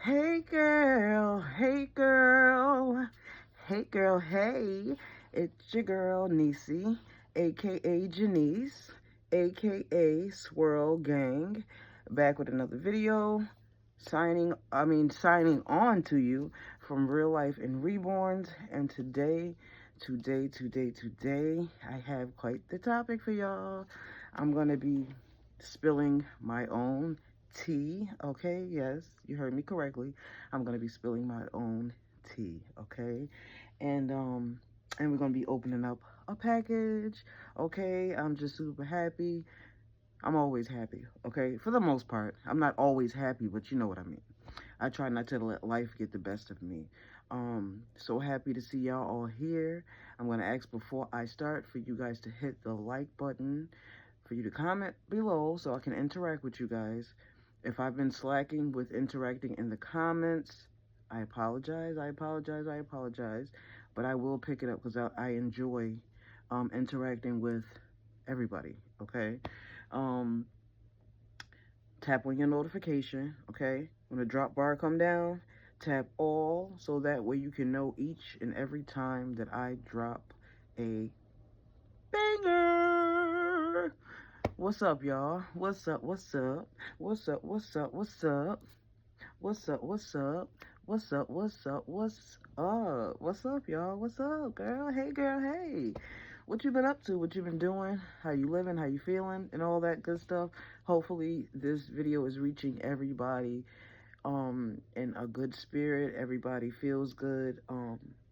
Hey girl, hey girl, hey girl, hey. It's your girl Niecy, aka Janice, aka Swirl Gang, back with another video. Signing on to you from Real Life and Reborns. And today, I have quite the topic for y'all. I'm gonna be spilling my own tea, okay? Yes, you heard me correctly. I'm gonna be spilling my own tea, okay? And um and we're gonna be opening up a package, okay? I'm just super happy. I'm always happy, okay? For the most part. I'm not always happy, but you know what I mean. I try not to let life get the best of me. So happy to see y'all all here. I'm gonna ask before I start for you guys to hit the like button, for you to comment below so I can interact with you guys. If I've been slacking with interacting in the comments, I apologize, I apologize. But I will pick it up because I enjoy interacting with everybody, okay? Um, Tap on your notification, okay? When the drop bar come down, tap all so that way you can know each and every time that I drop a banger. What's up, y'all? What's up? What's up? What's up? What's up? What's up? What's up? What's up? What's up? What's up? What's up? What's up, y'all? What's up, girl? Hey, girl. Hey. What you been up to? What you been doing? How you living? How you feeling? And all that good stuff. Hopefully, this video is reaching everybody in a good spirit. Everybody feels good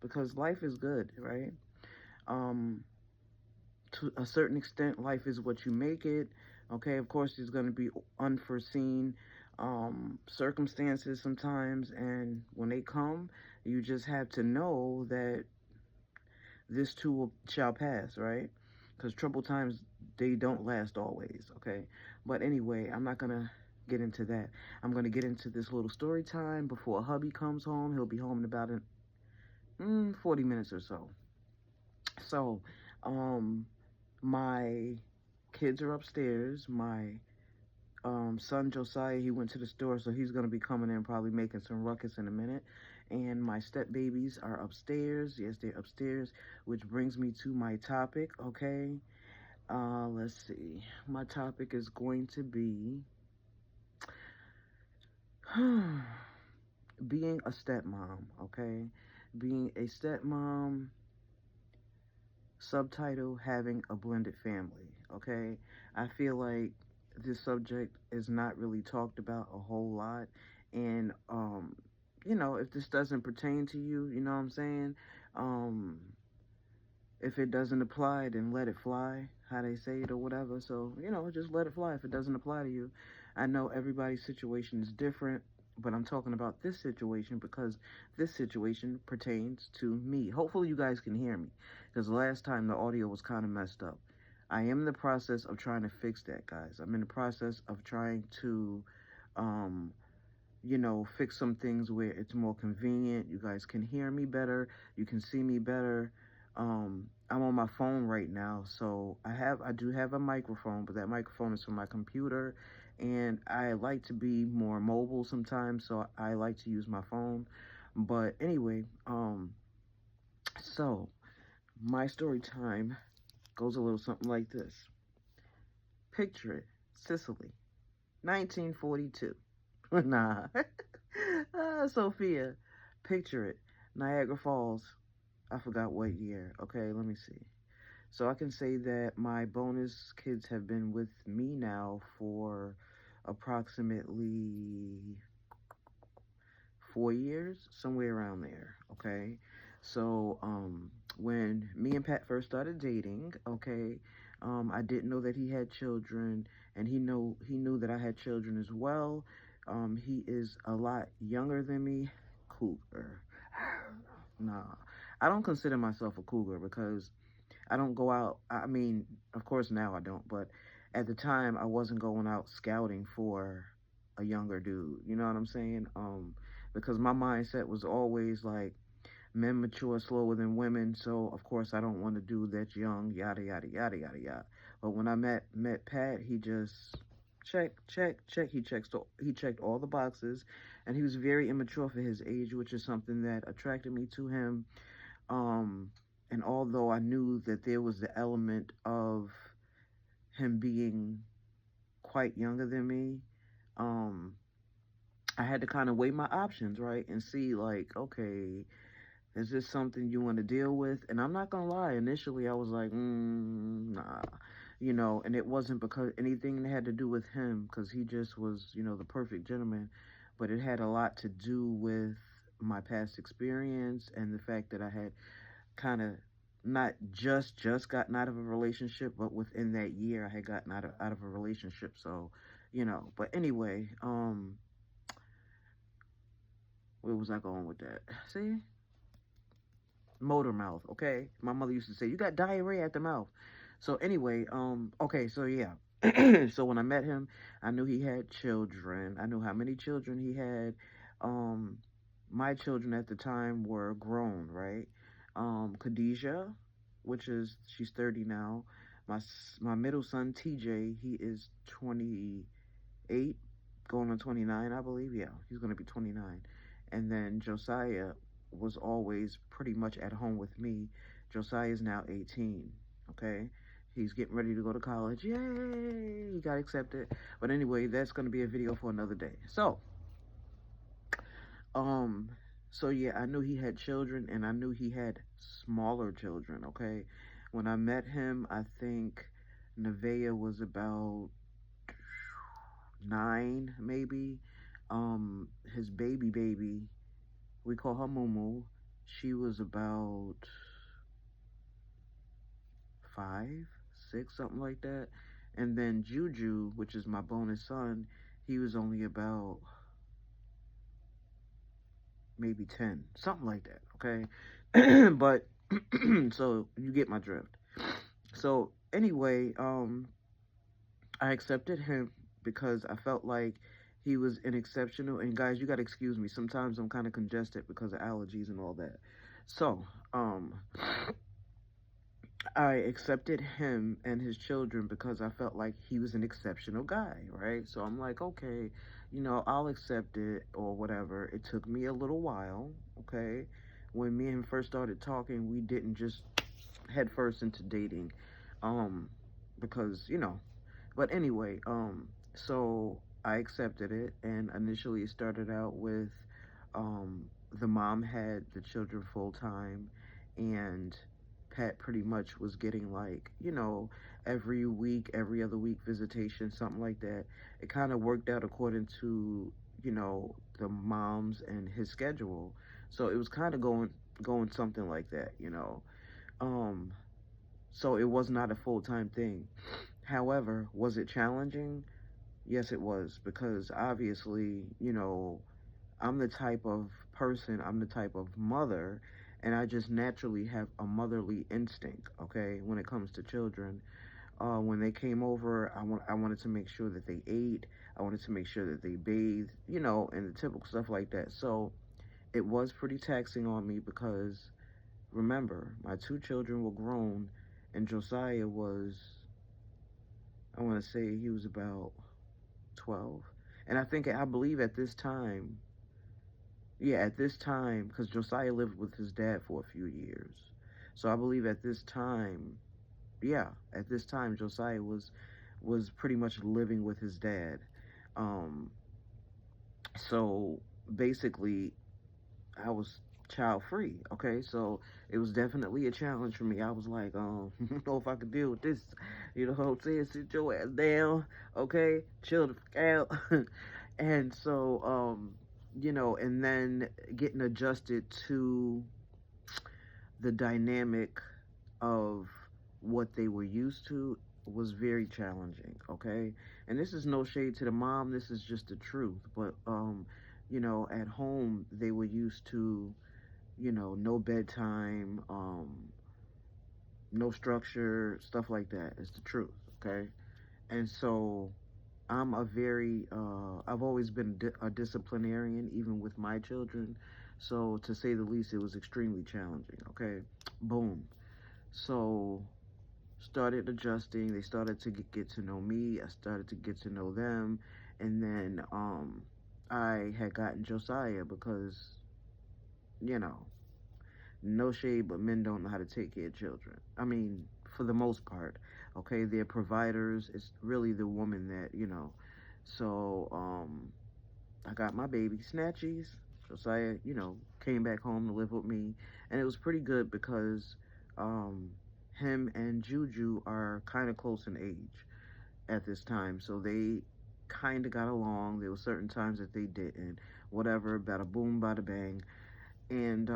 because life is good, right? Um, to a certain extent, life is what you make it. Okay, of course, there's going to be unforeseen circumstances sometimes, and when they come, you just have to know that this too shall pass, right? Because troubled times, they don't last always, okay? But anyway, I'm not going to get into that. I'm going to get into this little story time before hubby comes home. He'll be home in about 40 minutes or so. So, my kids are upstairs. My son Josiah, he went to the store, so he's gonna be coming in, probably making some ruckus in a minute. And my step babies are upstairs. Yes, they're upstairs, which brings me to my topic. Okay, let's see. My topic is going to be being a stepmom. Okay, being a stepmom. Subtitle: having a blended family. Okay, I feel like this subject is not really talked about a whole lot, and if this doesn't pertain to you, you know what I'm saying, um if it doesn't apply, then let it fly, how they say it or whatever. So just let it fly if it doesn't apply to you. I know everybody's situation is different, but I'm talking about this situation because this situation pertains to me. Hopefully you guys can hear me, because last time the audio was kind of messed up. I am in the process of trying to fix that, guys. I'm in the process of trying to um fix some things where it's more convenient. You guys can hear me better. You can see me better. I'm on my phone right now, so I do have a microphone, but that microphone is from my computer, and I like to be more mobile sometimes, so I like to use my phone. But anyway, so my story time goes a little something like this. Picture it, Sicily, 1942. Nah. Sophia, picture it. Niagara Falls. I forgot what year. Okay, let me see. So I can say that my bonus kids have been with me now for approximately 4 years, somewhere around there. Okay. So when me and Pat first started dating, okay, I didn't know that he had children, and he knew that I had children as well. He is a lot younger than me. Cougar. Nah, I don't consider myself a cougar because I don't go out. I mean, of course now I don't, but at the time I wasn't going out scouting for a younger dude. You know what I'm saying? Because my mindset was always like men mature slower than women, so of course I don't want a dude that's young, yada yada yada yada yada. But when I met Pat, he just check, check, check. He checked all the boxes, and he was very immature for his age, which is something that attracted me to him. Um, and although I knew that there was the element of him being quite younger than me, um, I had to kind of weigh my options, right, and see like, okay, is this something you want to deal with? And I'm not gonna lie, initially I was like, nah, and it wasn't because anything that had to do with him, because he just was, the perfect gentleman, but it had a lot to do with my past experience and the fact that I had kind of not just gotten out of a relationship, but within that year I had gotten out of a relationship. So, But anyway, where was I going with that? See, motor mouth. Okay, my mother used to say you got diarrhea at the mouth. So anyway, okay, so yeah. So when I met him, I knew he had children. I knew how many children he had. Um, my children at the time were grown, right? Khadijah, which is she's 30 now. My middle son TJ, he is 28, going on 29, I believe. Yeah, he's going to be 29. And then Josiah was always pretty much at home with me. Josiah is now 18. Okay, he's getting ready to go to college. Yay! He got accepted. But anyway, that's going to be a video for another day. Um, so yeah, I knew he had children, and I knew he had smaller children. Okay, when I met him, I think Nevaeh was about 9, maybe. His baby, we call her Mumu. She was about 5, 6, something like that. And then Juju, which is my bonus son, he was only about maybe 10, something like that. Okay, but so you get my drift. So anyway, I accepted him because I felt like he was an exceptional. And guys, you gotta excuse me. Sometimes I'm kind of congested because of allergies and all that. So, I accepted him and his children because I felt like he was an exceptional guy, right? So I'm like, okay, I'll accept it or whatever. It took me a little while, okay? When me and him first started talking, we didn't just head first into dating, um, because But anyway, so I accepted it, and initially it started out with, the mom had the children full time, and Pat pretty much was getting like, every week, every other week visitation, something like that. It kind of worked out according to, the mom's and his schedule. So it was kind of going something like that. Um, so it was not a full time thing. However, was it challenging? Yes, it was, because obviously, I'm the type of person, I'm the type of mother, and I just naturally have a motherly instinct, okay, when it comes to children. When they came over, I wanted to make sure that they ate, I wanted to make sure that they bathed, and the typical stuff like that. So it was pretty taxing on me because, remember, my 2 children were grown, and Josiah was, I want to say he was about 12. And I believe at this time, yeah, at this time, because Josiah lived with his dad for a few years. So I believe at this time, yeah, at this time, Josiah was pretty much living with his dad. Um, so basically, I was child free. Okay, so it was definitely a challenge for me. I was like, I don't know if I could deal with this. You know what I'm saying? Sit your ass down. Okay, chill the fuck out. And so, and then getting adjusted to the dynamic of what they were used to was very challenging. Okay, and this is no shade to the mom. This is just the truth. But at home they were used to, no bedtime, no structure, stuff like that. It's the truth, okay? And so I've always been a disciplinarian, even with my children. So to say the least, it was extremely challenging, okay? Boom. So started adjusting. They started to get to know me. I started to get to know them. And then I had gotten Josiah because, you know, no shade, but men don't know how to take care of children. I mean, for the most part, okay, they're providers. It's really the woman that, So I got my baby snatchies. Josiah, came back home to live with me, and it was pretty good because um, him and Juju are kind of close in age at this time, so they kind of got along. There were certain times that they didn't. Whatever, bada boom, bada bang, and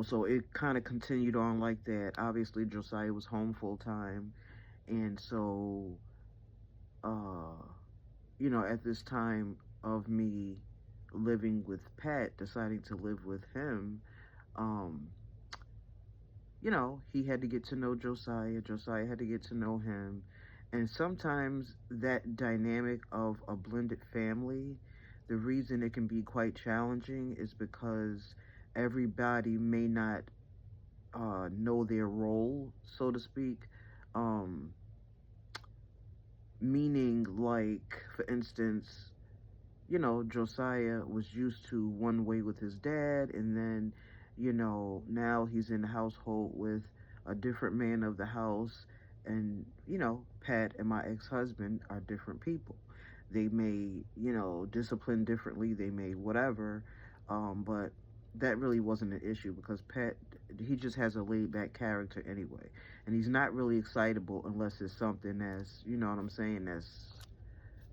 so it kind of continued on like that. Obviously, Josiah was home full time, and so uh, at this time of me living with Pat, deciding to live with him, um, he had to get to know Josiah. Josiah had to get to know him. And sometimes that dynamic of a blended family, the reason it can be quite challenging is because everybody may not know their role, so to speak. Um, Meaning, like, for instance, Josiah was used to one way with his dad, and then, now he's in the household with a different man of the house, and, Pat and my ex-husband are different people. They may, discipline differently, they may whatever, but that really wasn't an issue because Pat, he just has a laid back character anyway. And he's not really excitable unless it's something that's, you know what I'm saying,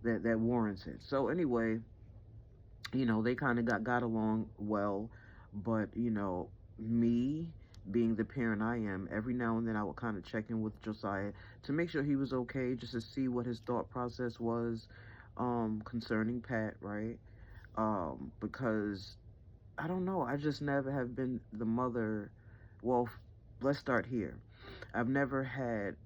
that warrants it. So anyway, they kind of got along well, but me being the parent I am, every now and then I would kind of check in with Josiah to make sure he was okay, just to see what his thought process was concerning Pat, right? Because I don't know, I just never have been the mother. Well, let's start here. I've never had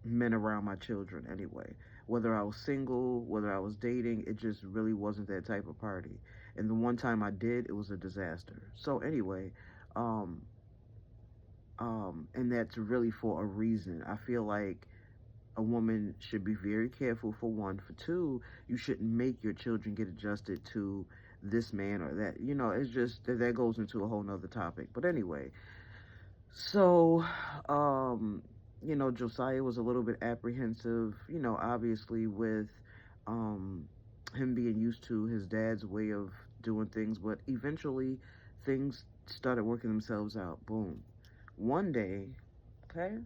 men around my children anyway. Whether I was single, whether I was dating, it just really wasn't that type of party. And the one time I did, it was a disaster. So anyway, um, and that's really for a reason. I feel like a woman should be very careful, for one. For two, you shouldn't make your children get adjusted to this man or that. It's just that goes into a whole nother topic. But anyway, so, Josiah was a little bit apprehensive, obviously with um, him being used to his dad's way of doing things, but eventually things started working themselves out. Boom. One day, okay,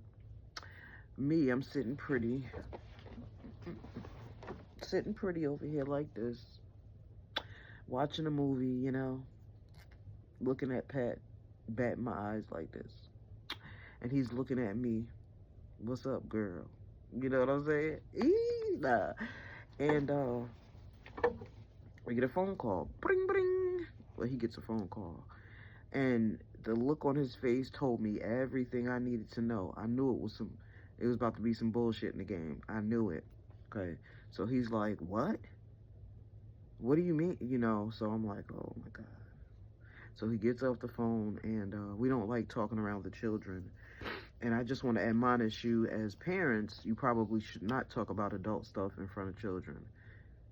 I'm sitting pretty over here like this, watching a movie, looking at Pat, batting my eyes like this. And he's looking at me. What's up, girl? You know what I'm saying? Nah. And we get a phone call. Bring, bring. Well, he gets a phone call. And the look on his face told me everything I needed to know. I knew it was about to be some bullshit in the game. I knew it. Okay. So he's like, what? What do you mean? So I'm like, oh my God. So he gets off the phone, and we don't like talking around the children. And I just want to admonish you as parents, you probably should not talk about adult stuff in front of children.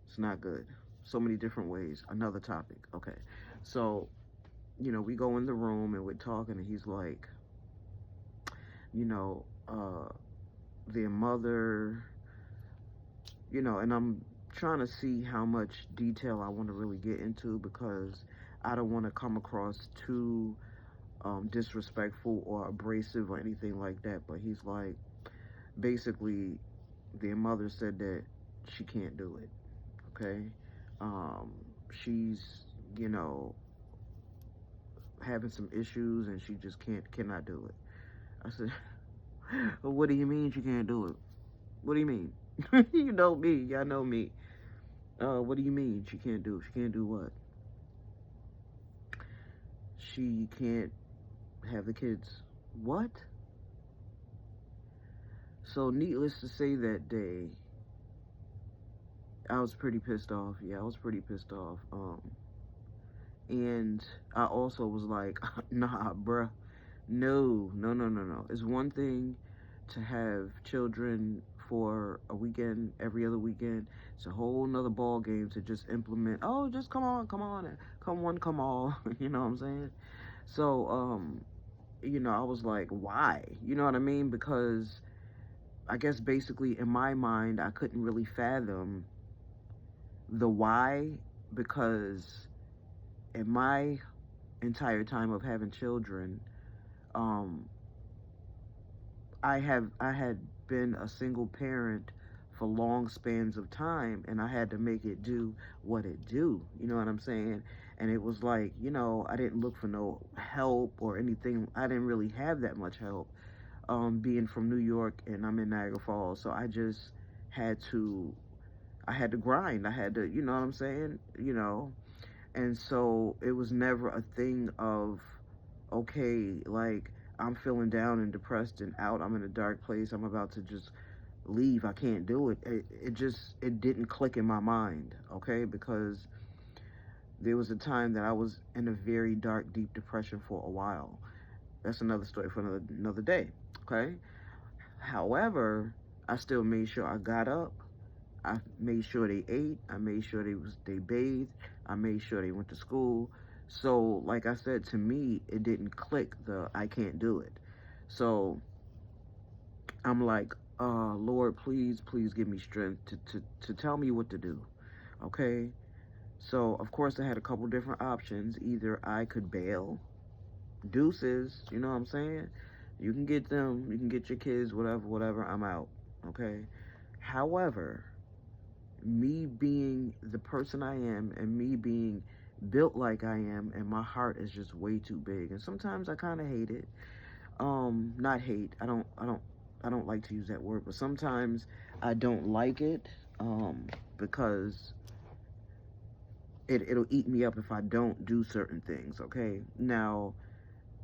It's not good. So many different ways. Another topic. Okay. So, we go in the room and we're talking, and he's like, you know, uh, their mother, and I'm trying to see how much detail I want to really get into because I don't want to come across too disrespectful or abrasive or anything like that. But he's like, basically, their mother said that she can't do it. Okay, she's you know having some issues and she just cannot do it. I said, well, what do you mean she can't do it? What do you mean? You know me, y'all know me. What do you mean she can't do? She can't do what? She can't have the kids. What? So needless to say, that day I was pretty pissed off. Yeah, I was pretty pissed off. And I also was like, nah, bruh. No, no, no, no, no. It's one thing to have children for a weekend, every other weekend. It's a whole nother ball game to just implement. Oh, just come on, and come one, come all. You know what I'm saying? So, I was like, why? You know what I mean? Because I guess basically in my mind, I couldn't really fathom the why, because in my entire time of having children, um, I had been a single parent for long spans of time, and I had to make it do what it do. You know what I'm saying? And it was like, I didn't look for no help or anything. I didn't really have that much help. Being from New York and I'm in Niagara Falls, so had to I had to grind. I had to, you know what I'm saying? And so it was never a thing of, okay, like I'm feeling down and depressed and out. I'm in a dark place. I'm about to just leave. I can't do it. It didn't click in my mind, okay? Because there was a time that I was in a very dark, deep depression for a while. That's another story for another day, okay? However, I still made sure I got up. I made sure they ate. I made sure they bathed. I made sure they went to school. So, like I said, to me, it didn't click the I can't do it. So I'm like, Lord, please, please give me strength to tell me what to do. Okay. So of course I had a couple different options. Either I could bail, deuces, you know what I'm saying? You can get them, you can get your kids, whatever, whatever. I'm out. Okay. However, me being the person I am and me being built like I am, and my heart is just way too big, and sometimes I kind of hate it. Not hate, I don't like to use that word, but sometimes I don't like it, because it'll eat me up if I don't do certain things. Okay, now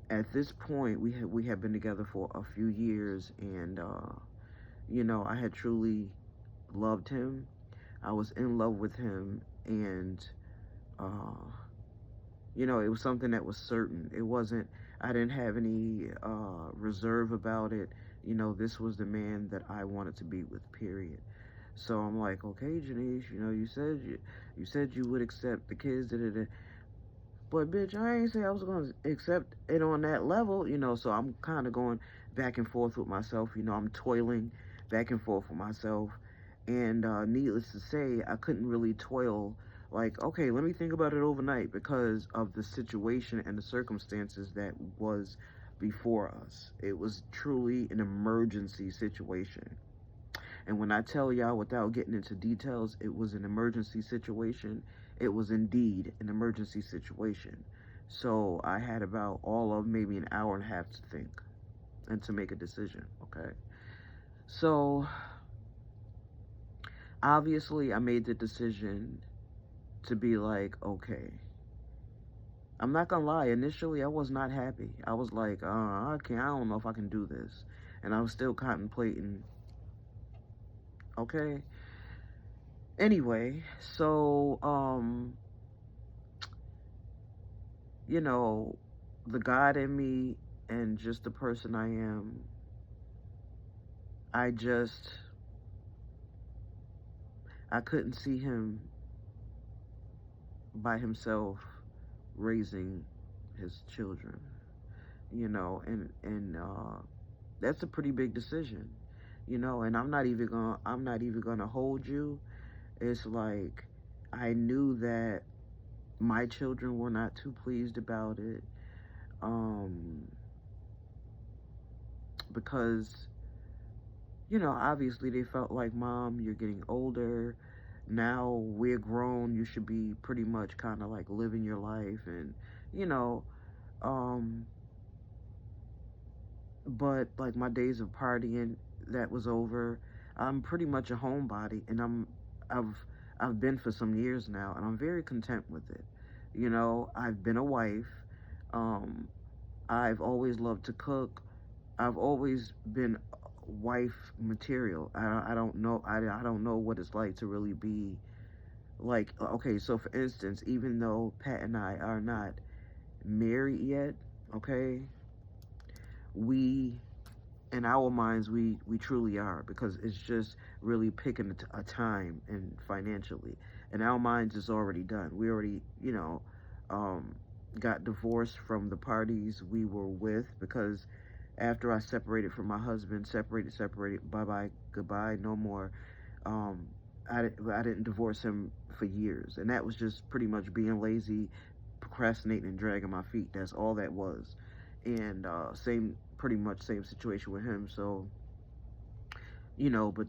at this point we have been together for a few years, and I had truly loved him. I was in love with him, and uh, it was something that was certain. It wasn't. I didn't have any reserve about it. This was the man that I wanted to be with. Period. So I'm like, okay, Janice. You said you would accept the kids. Da, da, da. But bitch, I ain't say I was gonna accept it on that level. So I'm kind of going back and forth with myself. I'm toiling back and forth with myself. And needless to say, I couldn't really toil like, okay, let me think about it overnight, because of the situation and the circumstances that was before us. It was truly an emergency situation. And when I tell y'all, without getting into details, it was an emergency situation, it was indeed an emergency situation. So I had about all of maybe an hour and a half to think and to make a decision, okay? So obviously, I made the decision to be like, okay. I'm not gonna lie, initially I was not happy. I was like, I don't know if I can do this. And I was still contemplating, okay? Anyway, so, you know, the God in me and just the person I am, I just, I couldn't see him by himself raising his children, and that's a pretty big decision, and I'm not even gonna hold you. It's like, I knew that my children were not too pleased about it, um, because, obviously they felt like, Mom, you're getting older. Now we're grown. You should be pretty much kind of like living your life. And, you know, um, but like my days of partying, that was over. I'm pretty much a homebody, and I've, I've been for some years now, and I'm very content with it. I've been a wife. Um, I've always loved to cook. I've always been wife material. I don't know. I don't know what it's like to really be like. Okay, so for instance, even though Pat and I are not married yet, okay, we, in our minds, we truly are, because it's just really picking a time, and financially, in our minds it's already done. We already, um, got divorced from the parties we were with, because after I separated from my husband, separated, bye bye, goodbye, no more. um, I didn't divorce him for years, and that was just pretty much being lazy, procrastinating, and dragging my feet. That's all that was. And pretty much same situation with him. So, but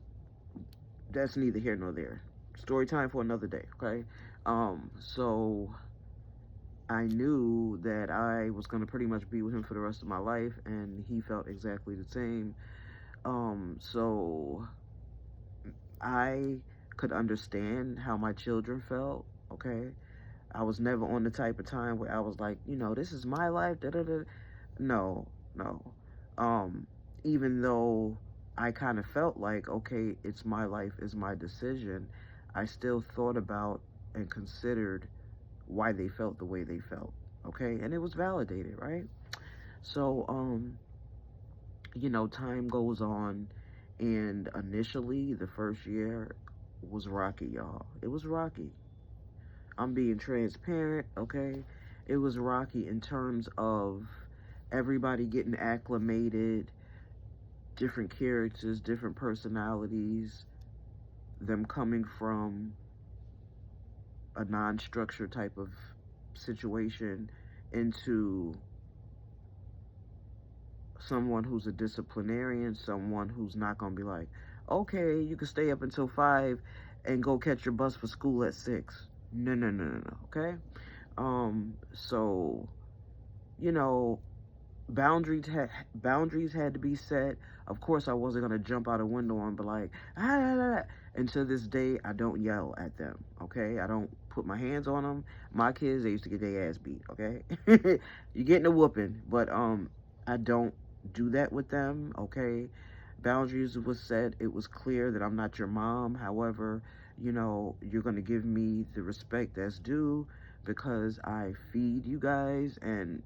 that's neither here nor there. Story time for another day, okay? So I knew that I was gonna pretty much be with him for the rest of my life, and he felt exactly the same. So I could understand how my children felt, okay? I was never on the type of time where I was like, this is my life, da da da. No, no. Um, Even though I kind of felt like, okay, it's my life, it's my decision, I still thought about and considered why they felt the way they felt, okay? And it was validated, right? So, time goes on, and initially, the first year was rocky, y'all. It was rocky. I'm being transparent, okay? It was rocky in terms of everybody getting acclimated, different characters, different personalities, them coming from a non structured type of situation into someone who's a disciplinarian, someone who's not going to be like, okay, you can stay up until 5 and go catch your bus for school at 6. No, no, no, no, no, okay? So, you know, boundaries had to be set. Of course, I wasn't gonna jump out a window and be like, ah, ah, ah, ah. And to this day, I don't yell at them. Okay, I don't put my hands on them. My kids, they used to get their ass beat. Okay, you getting a whooping, but I don't do that with them. Okay, boundaries was set. It was clear that I'm not your mom. However, you're gonna give me the respect that's due, because I feed you guys, and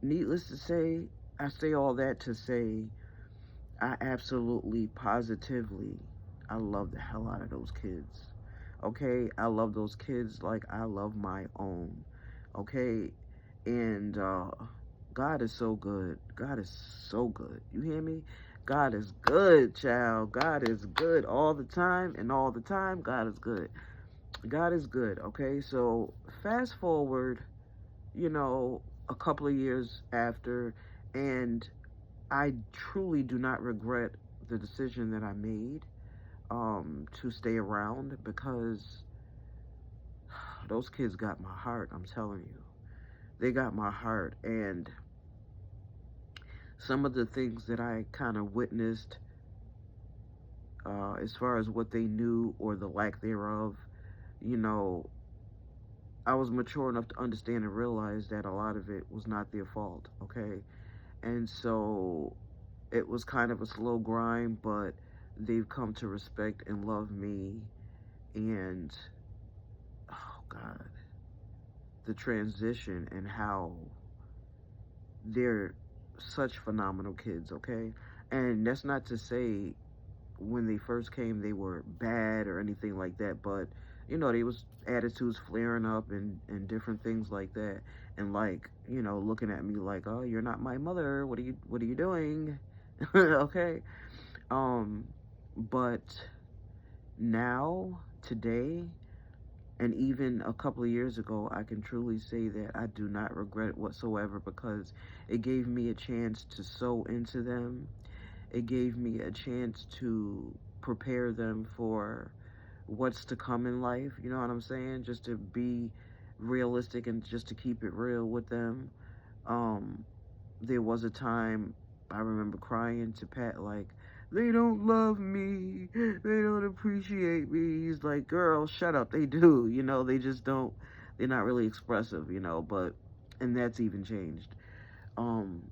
needless to say, I say all that to say, I absolutely, positively, I love the hell out of those kids. Okay? I love those kids like I love my own. Okay? And God is so good. God is so good. You hear me? God is good, child. God is good all the time, and all the time, God is good. God is good. Okay? So, fast forward, a couple of years after, and I truly do not regret the decision that I made, to stay around, because those kids got my heart, I'm telling you. They got my heart, and some of the things that I kind of witnessed, as far as what they knew or the lack thereof, you know, I was mature enough to understand and realize that a lot of it was not their fault, okay? And so it was kind of a slow grind, but they've come to respect and love me. And oh God, the transition, and how they're such phenomenal kids, okay? And that's not to say when they first came they were bad or anything like that, but they was attitudes flaring up, and different things like that. And like, looking at me like, oh, you're not my mother, what are you doing? Okay. um but now, today, and even a couple of years ago, I can truly say that I do not regret it whatsoever, because it gave me a chance to sow into them. It gave me a chance to prepare them for what's to come in life. You know what I'm saying? Just to be realistic, and just to keep it real with them. Um, there was a time I remember crying to Pat, like, they don't love me, they don't appreciate me. He's like, girl, shut up. They do, they just don't, they're not really expressive, but, and that's even changed. Um,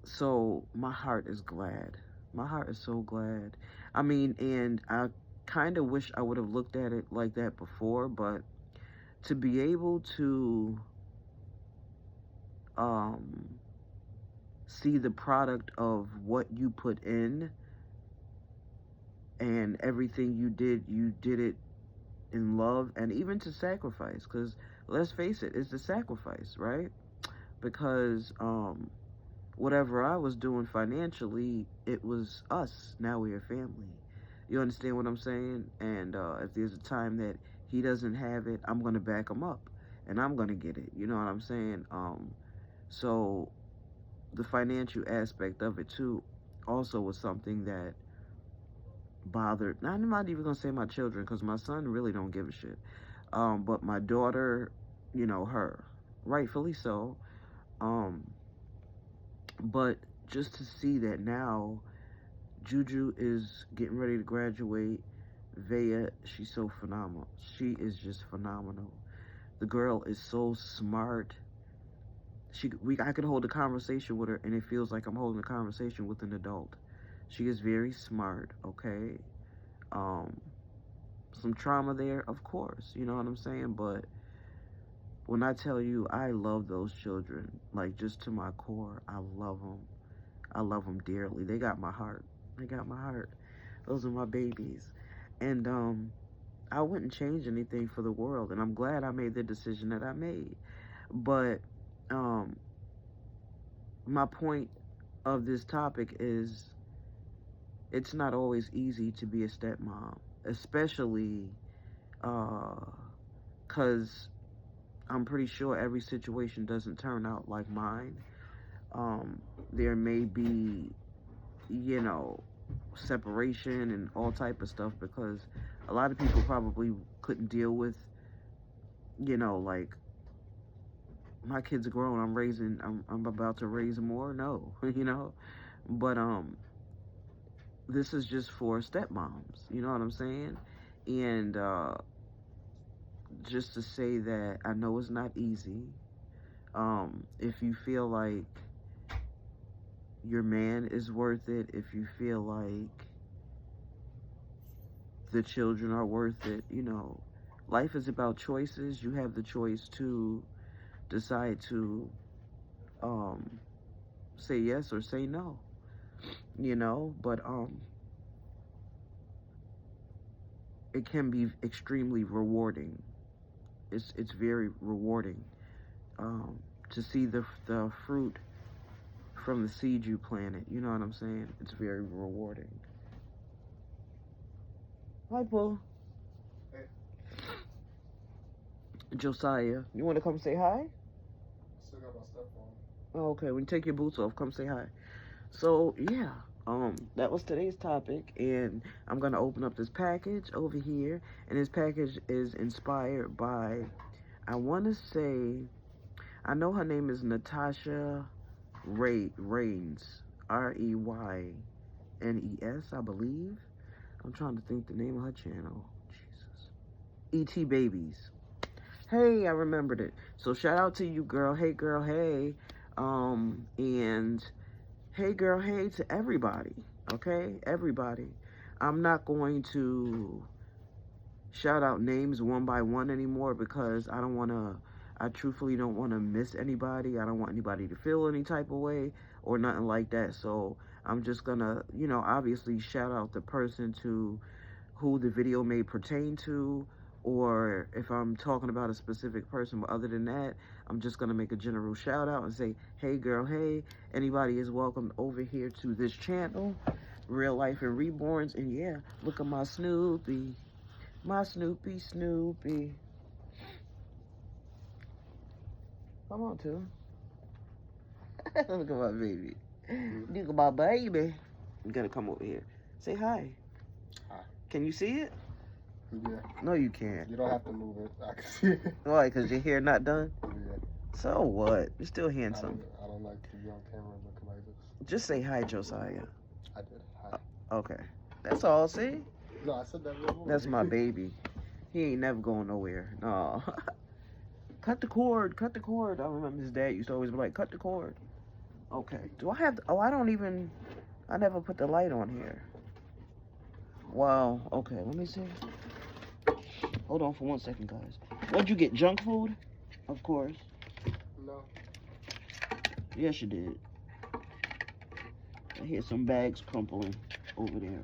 so my heart is glad. My heart is so glad. I mean, and I kind of wish I would have looked at it like that before, but to be able to, um, see the product of what you put in, and everything you did it in love, and even to sacrifice, because let's face it, it's the sacrifice, right? Because whatever I was doing financially, it was us. Now we're a family. You understand what I'm saying? And if there's a time that he doesn't have it, I'm gonna back him up, and I'm gonna get it. You know what I'm saying? So the financial aspect of it too, also was something that bothered. I'm not even gonna say my children, because my son really don't give a shit. But my daughter, her, rightfully so. Um, but just to see that now Juju is getting ready to graduate. Vea, she's so phenomenal. She is just phenomenal. The girl is so smart. I could hold a conversation with her, and it feels like I'm holding a conversation with an adult. She is very smart. Okay, um, some trauma there, of course. You know what I'm saying? But when I tell you, I love those children, like just to my core. I love them. I love them dearly. They got my heart. They got my heart. Those are my babies. And I wouldn't change anything for the world. And I'm glad I made the decision that I made. But um, my point of this topic is it's not always easy to be a stepmom, especially because I'm pretty sure every situation doesn't turn out like mine. There may be, you know, separation and all type of stuff, because a lot of people probably couldn't deal with, like, my kids are grown, I'm about to raise more. No, but this is just for stepmoms, you know what I'm saying? And just to say that I know it's not easy. If you feel like your man is worth it, if you feel like the children are worth it, life is about choices. You have the choice to decide to say yes or say no, but it can be extremely rewarding. It's very rewarding to see the fruit from the seed you planted. You know what I'm saying? It's very rewarding. Hi, Paul. Hey. Josiah, you want to come say hi? Still got my stuff on. Oh, okay, when you take your boots off, come say hi. So, yeah, that was today's topic, and I'm going to open up this package over here, and this package is inspired by, I want to say, I know her name is Natasha Reigns, Reynes, I believe. I'm trying to think the name of her channel. Jesus. E.T. Babies. Hey, I remembered it. So shout out to you, girl. Hey, girl. Hey. And hey, girl. Hey to everybody. Okay? Everybody. I'm not going to shout out names one by one anymore, because I truthfully don't want to miss anybody. I don't want anybody to feel any type of way or nothing like that. So I'm just gonna, obviously shout out the person to who the video may pertain to, or if I'm talking about a specific person. But other than that, I'm just gonna make a general shout out and say, hey girl, hey, anybody is welcome over here to this channel, Real Life and Reborns. And yeah, look at my Snoopy. My Snoopy. Come on, too. Look at my baby. Look at my baby. You gotta come over here. Say hi. Hi. Can you see it? Yeah. No, you can't. You don't have to move it. I can see it. Why? Because your hair not done? Yeah. So what? You're still handsome. I don't like to be on camera looking like this. Just say hi, Josiah. I did. Hi. Okay. That's all, see? No, I said that real That's my baby. He ain't never going nowhere. No. Cut the cord. I remember his dad used to always be like, cut the cord. Okay. Do I have... I never put the light on here. Wow. Okay, let me see. Hold on for 1 second, guys. What'd you get? Junk food? Of course. No. Yes, you did. I hear some bags crumpling over there.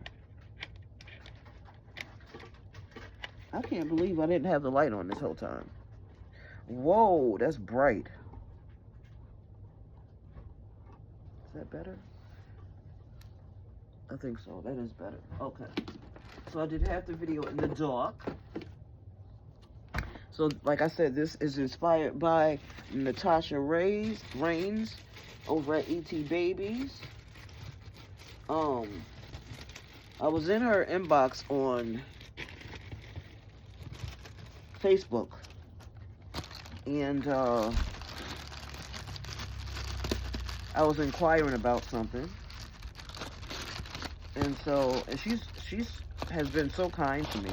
I can't believe I didn't have the light on this whole time. Whoa, that's bright. Is that better? I think so. That is better. Okay. So I did half the video in the dark. So, like I said, this is inspired by Natasha Raines over at ET Babies. I was in her inbox on Facebook, and I was inquiring about something, and she's has been so kind to me,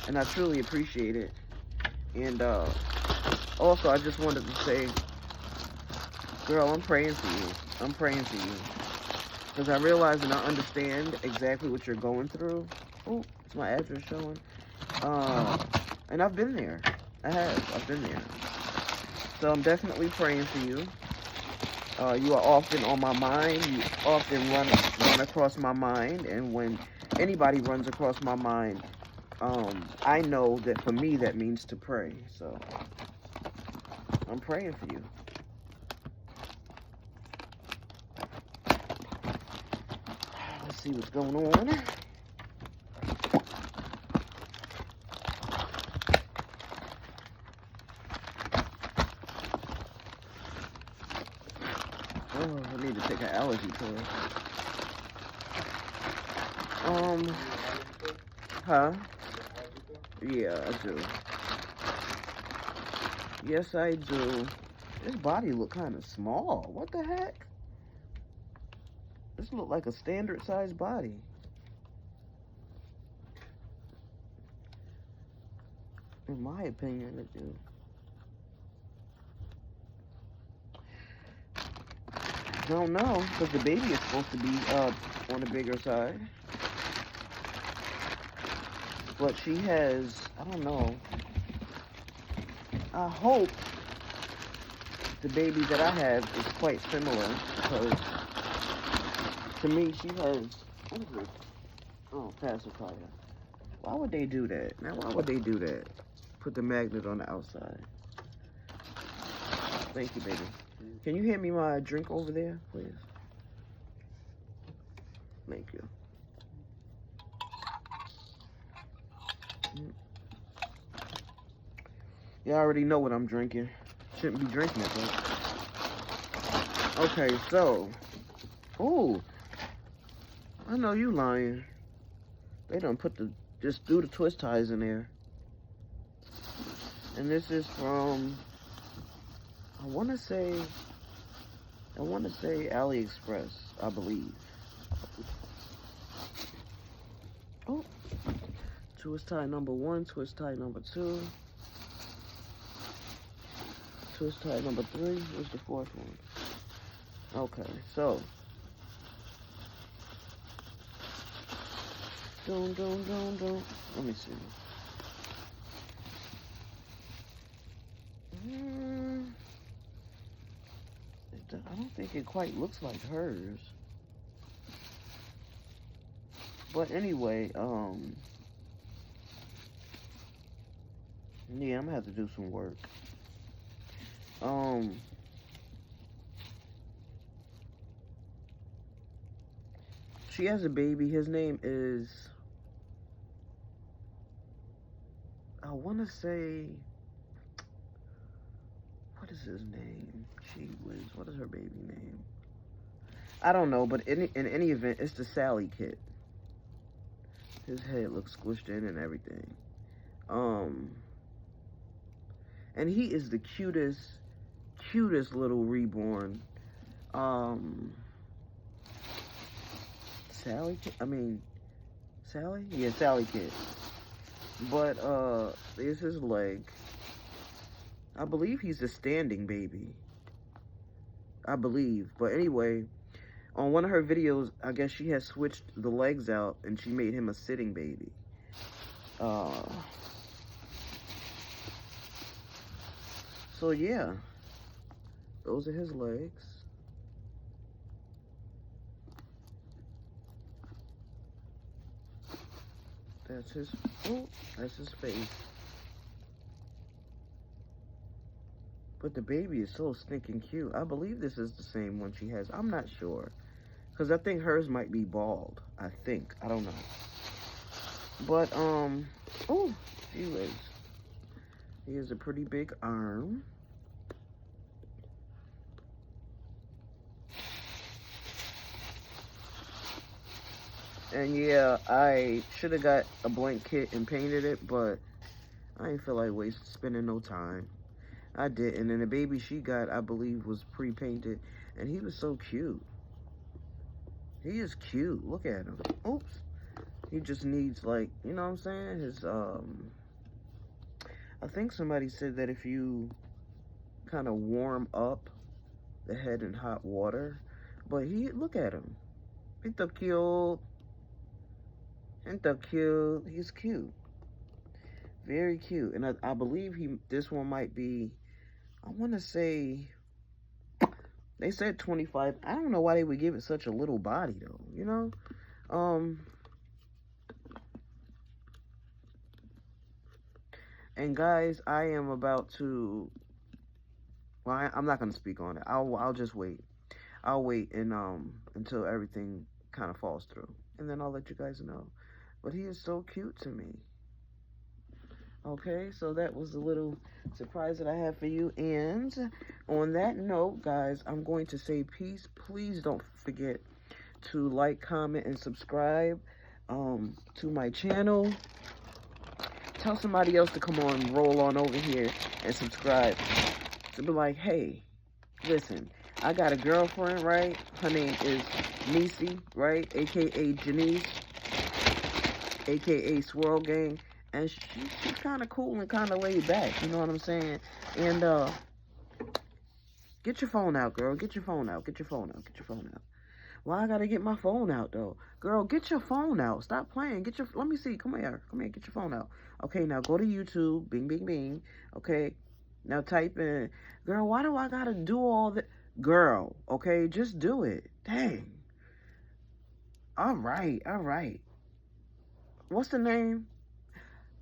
and I truly appreciate it. And also, I just wanted to say, girl, I'm praying for you. I'm praying for you. Because I realize and I understand exactly what you're going through. Oh, it's my address showing. And I've been there. I've been there. So I'm definitely praying for you. You are often on my mind. You often run across my mind. And when anybody runs across my mind, I know that for me that means to pray. So I'm praying for you. Let's see what's going on. Oh, I need to take an allergy pill. Huh? Yeah, I do. Yes, I do. This body look kind of small. What the heck? This look like a standard size body. In my opinion, it do. I don't know, because the baby is supposed to be on the bigger side. But she has, I don't know. I hope the baby that I have is quite similar, because to me she has, what is it? Oh, pacifier. Why would they do that? Now, why would they do that? Put the magnet on the outside. Thank you, baby. Can you hand me my drink over there, please? Thank you. You already know what I'm drinking. Shouldn't be drinking it, though. Okay, so. Oh. I know you lying. They done just threw the twist ties in there. And this is from, I want to say AliExpress, I believe. Oh. Twist tie number 1, twist tie number 2. Twist tie number 3. Where's the 4th one? Okay, so. Don't. Let me see. I don't think it quite looks like hers. But anyway, yeah, I'm gonna have to do some work. She has a baby. His name is, I want to say, what is his name? Gee whiz, what is her baby name? I don't know, but in any event, it's the Sally kit. His head looks squished in and everything. And he is the cutest little reborn. Sally kid? Sally? Yeah, Sally kid. But, there's his leg. I believe he's a standing baby. I believe. But anyway, on one of her videos, I guess she has switched the legs out and she made him a sitting baby. So yeah, those are his legs. That's his, oh, that's his face. But the baby is so stinking cute. I believe this is the same one she has. I'm not sure. Because I think hers might be bald. I think. I don't know. But, oh, gee whiz. He has a pretty big arm. And yeah, I should have got a blank kit and painted it, but I didn't feel like spending no time. I didn't. And the baby she got, I believe, was pre-painted. And he was so cute. He is cute. Look at him. Oops. He just needs, like, you know what I'm saying? His, I think somebody said that if you kind of warm up the head in hot water. But look at him. He's so cute. Ain't that cute? He's cute. Very cute. And I believe this one might be, I want to say, they said 25. I don't know why they would give it such a little body, though, you know? And guys, I am about to, well, I'm not going to speak on it. I'll just wait. I'll wait until everything kind of falls through. And then I'll let you guys know. But he is so cute to me. Okay, so that was a little surprise that I have for you. And on that note, guys, I'm going to say peace. Please don't forget to like, comment, and subscribe to my channel. Tell somebody else to come on, roll on over here and subscribe. To be like, hey, listen, I got a girlfriend, right? Her name is Nisi, right? AKA Janice, AKA Swirl Gang. And she's kind of cool and kind of laid back, you know what I'm saying? And get your phone out, girl. Get your phone out. Get your phone out. Get your phone out. Why I gotta get my phone out, though? Girl, get your phone out. Stop playing. Let me see. Come here. Come here. Get your phone out. Okay, now go to YouTube. Bing, bing, bing. Okay, now type in. Girl, why do I gotta do all that? Girl, okay, just do it. Dang. All right, all right. What's the name?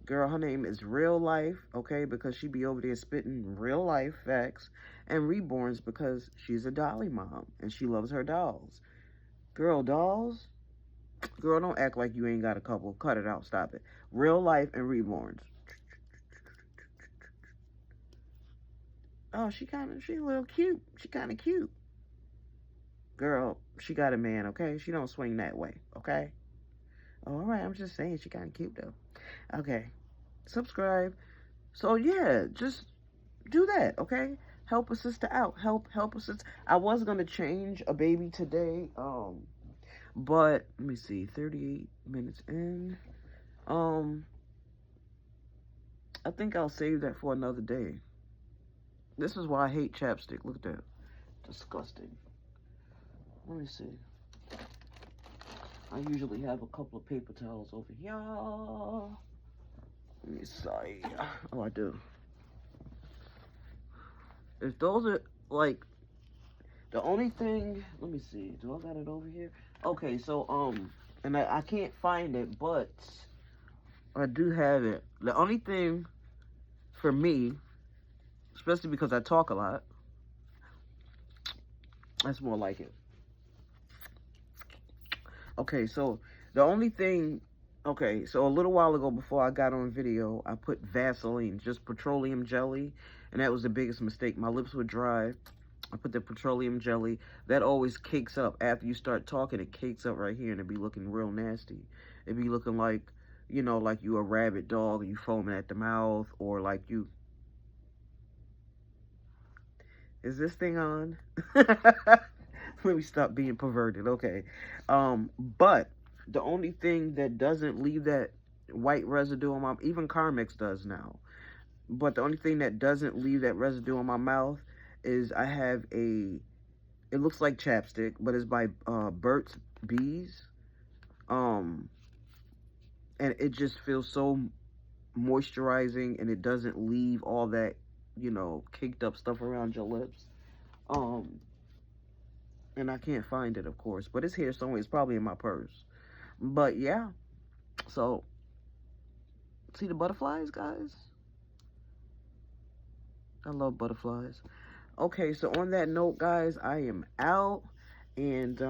Girl, her name is Real Life, okay, because she be over there spitting real life facts. And Reborn's because she's a dolly mom and she loves her dolls. Girl, dolls? Girl, don't act like you ain't got a couple. Cut it out. Stop it. Real Life and Reborn's. Oh, she a little cute. She kind of cute. Girl, she got a man, okay? She don't swing that way, okay? All right, I'm just saying she kind of cute, though. Okay. Subscribe. So, yeah, just do that, okay? Help a sister out. Help a sister. I was going to change a baby today, but let me see, 38 minutes in. I think I'll save that for another day. This is why I hate chapstick. Look at that. Disgusting. Let me see. I usually have a couple of paper towels over here. Let me see. Oh, I do. If those are, like, the only thing, let me see. Do I got it over here? Okay, so, and I can't find it, but I do have it. The only thing for me, especially because I talk a lot, that's more like it. Okay, so the only thing, okay, so a little while ago before I got on video, I put Vaseline, just petroleum jelly, and that was the biggest mistake. My lips were dry. I put the petroleum jelly. That always cakes up. After you start talking, it cakes up right here, and it be looking real nasty. It be looking like, you know, like you a rabid dog, and you foaming at the mouth, or like you... Is this thing on? Let me stop being perverted, okay. But the only thing that doesn't leave that white residue on my... Even Carmex does now. But the only thing that doesn't leave that residue on my mouth is I have a... It looks like chapstick, but it's by Burt's Bees. And it just feels so moisturizing, and it doesn't leave all that, you know, caked up stuff around your lips. And I can't find it, of course, but it's here somewhere. It's probably in my purse. But yeah, so See the butterflies, guys? I love butterflies. Okay, so on that note, guys, I am out. And,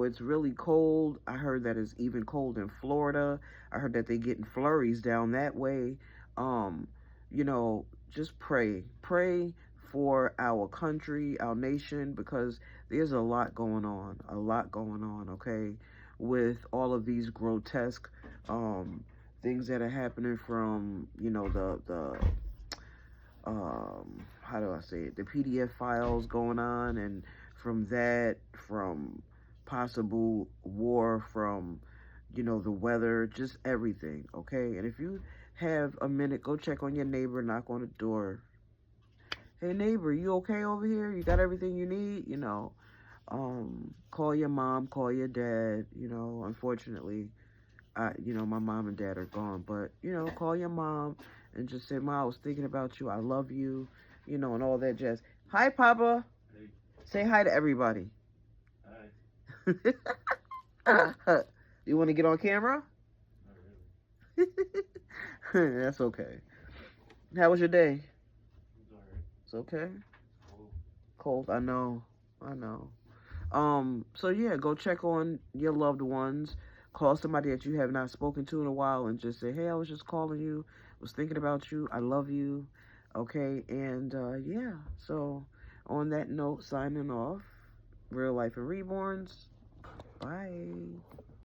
it's really cold. I heard that it's even cold in Florida. I heard that they getting flurries down that way. Um, just pray. Pray for our country, our nation, because there's a lot going on. A lot going on, okay? With all of these grotesque things that are happening from, how do I say it? The PDF files going on, and from possible war, from the weather, just everything. Okay, and if you have a minute, go check on your neighbor, knock on the door. Hey neighbor, you okay over here? You got everything you need? Call your mom, call your dad. Unfortunately, my mom and dad are gone, but, call your mom and just say, "Mom, I was thinking about you. I love you," and all that jazz. Hi, Papa. Hey. Say hi to everybody. Hi. You want to get on camera? Not really. That's okay. How was your day? It's alright. It's okay. Cold. Cold. I know. I know. So yeah, go check on your loved ones. Call somebody that you have not spoken to in a while and just say, "Hey, I was just calling you. Was thinking about you. I love you." Okay, and yeah. So on that note, signing off. Real life and reborns. Bye.